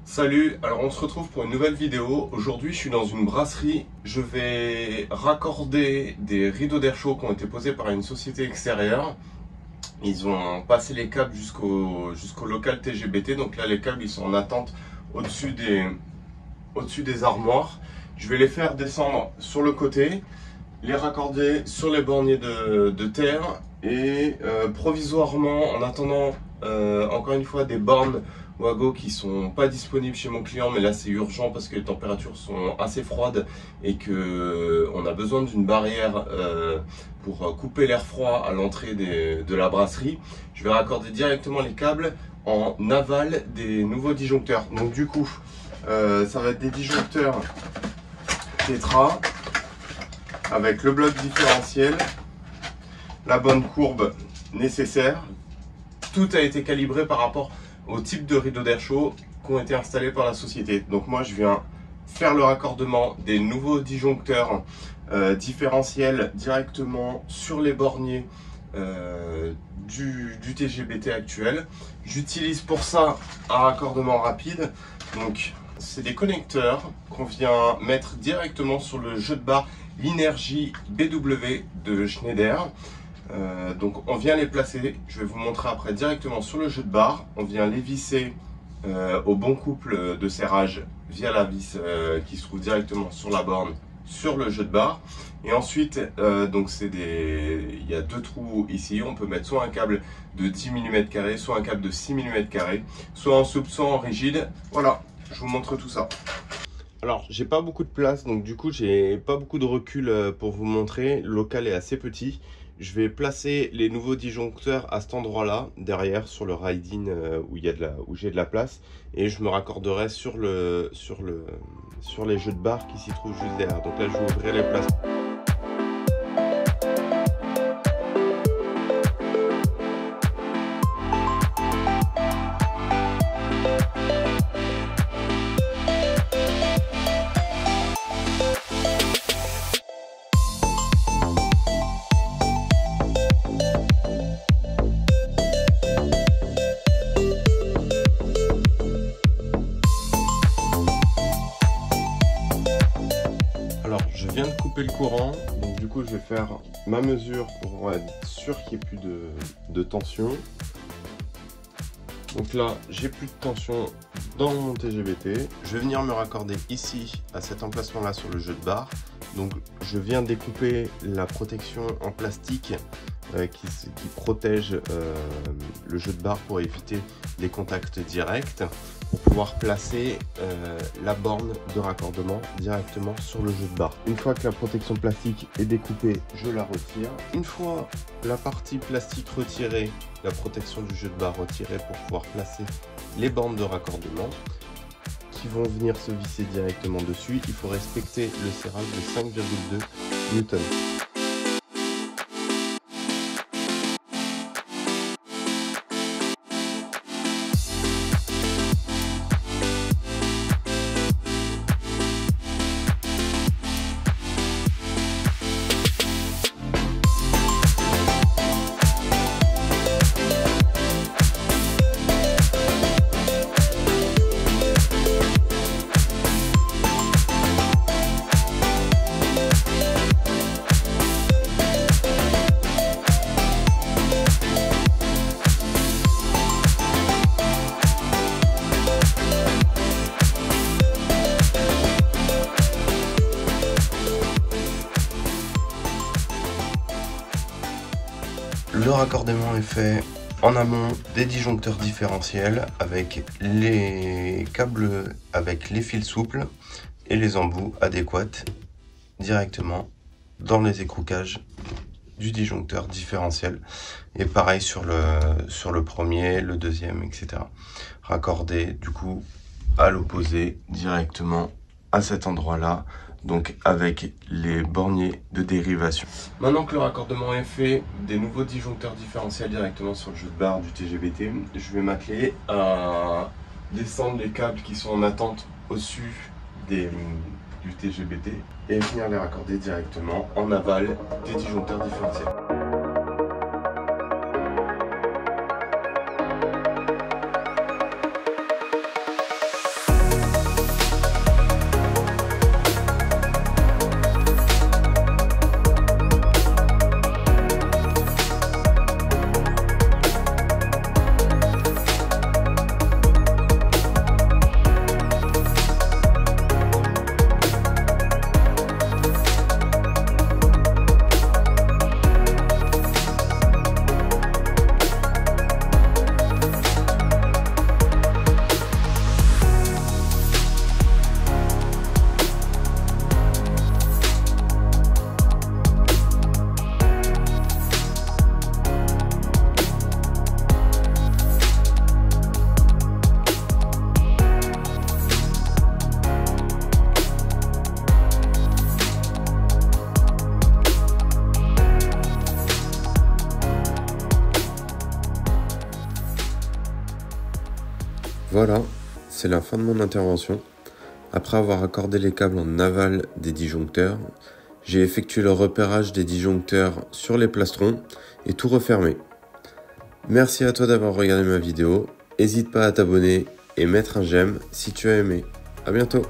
Salut, alors on se retrouve pour une nouvelle vidéo. Aujourd'hui je suis dans une brasserie. Je vais raccorder des rideaux d'air chaud qui ont été posés par une société extérieure. Ils ont passé les câbles jusqu'au local TGBT. Donc là les câbles ils sont en attente au-dessus des armoires. Je vais les faire descendre sur le côté, les raccorder sur les borniers de terre et provisoirement, en attendant encore une fois des bornes Wago qui sont pas disponibles chez mon client, mais là c'est urgent parce que les températures sont assez froides et que on a besoin d'une barrière pour couper l'air froid à l'entrée de la brasserie. Je vais raccorder directement les câbles en aval des nouveaux disjoncteurs. Donc du coup ça va être des disjoncteurs Tetra avec le bloc différentiel, la bonne courbe nécessaire. Tout a été calibré par rapport au type de rideau d'air chaud qui ont été installés par la société. Donc moi je viens faire le raccordement des nouveaux disjoncteurs différentiels directement sur les borniers du TGBT actuel. J'utilise pour ça un raccordement rapide. Donc c'est des connecteurs qu'on vient mettre directement sur le jeu de barre Linergy BW de Schneider. Donc on vient les placer, je vais vous montrer après directement sur le jeu de barre. On vient les visser au bon couple de serrage via la vis qui se trouve directement sur la borne sur le jeu de barre. Et ensuite donc il y a deux trous ici. On peut mettre soit un câble de 10 mm², soit un câble de 6 mm², soit en souple, soit en rigide. Voilà, je vous montre tout ça. Alors j'ai pas beaucoup de place, donc du coup j'ai pas beaucoup de recul pour vous montrer. Le local est assez petit. Je vais placer les nouveaux disjoncteurs à cet endroit-là, derrière, sur le ride-in où j'ai de la place. Et je me raccorderai sur les jeux de barre qui s'y trouvent juste derrière. Donc là, je vais ouvrir les places. Je viens de couper le courant, donc du coup je vais faire ma mesure pour être sûr qu'il n'y ait plus de tension. Donc là j'ai plus de tension dans mon TGBT. Je vais venir me raccorder ici à cet emplacement là sur le jeu de barre. Donc je viens découper la protection en plastique qui protège le jeu de barre pour éviter les contacts directs, pour pouvoir placer la borne de raccordement directement sur le jeu de barre. Une fois que la protection plastique est découpée, je la retire. Une fois la partie plastique retirée, la protection du jeu de barre retirée, pour pouvoir placer les bornes de raccordement qui vont venir se visser directement dessus. Il faut respecter le serrage de 5,2 Newton. Le raccordement est fait en amont des disjoncteurs différentiels avec les câbles, avec les fils souples et les embouts adéquats directement dans les écroucages du disjoncteur différentiel. Et pareil sur le premier, le deuxième, etc. Raccordé du coup à l'opposé directement à cet endroit-là. Donc avec les borniers de dérivation. Maintenant que le raccordement est fait, des nouveaux disjoncteurs différentiels directement sur le jeu de barre du TGBT, je vais m'atteler à descendre les câbles qui sont en attente au-dessus du TGBT et venir les raccorder directement en aval des disjoncteurs différentiels. Voilà, c'est la fin de mon intervention. Après avoir accordé les câbles en aval des disjoncteurs, j'ai effectué le repérage des disjoncteurs sur les plastrons et tout refermé. Merci à toi d'avoir regardé ma vidéo. N'hésite pas à t'abonner et mettre un j'aime si tu as aimé. À bientôt.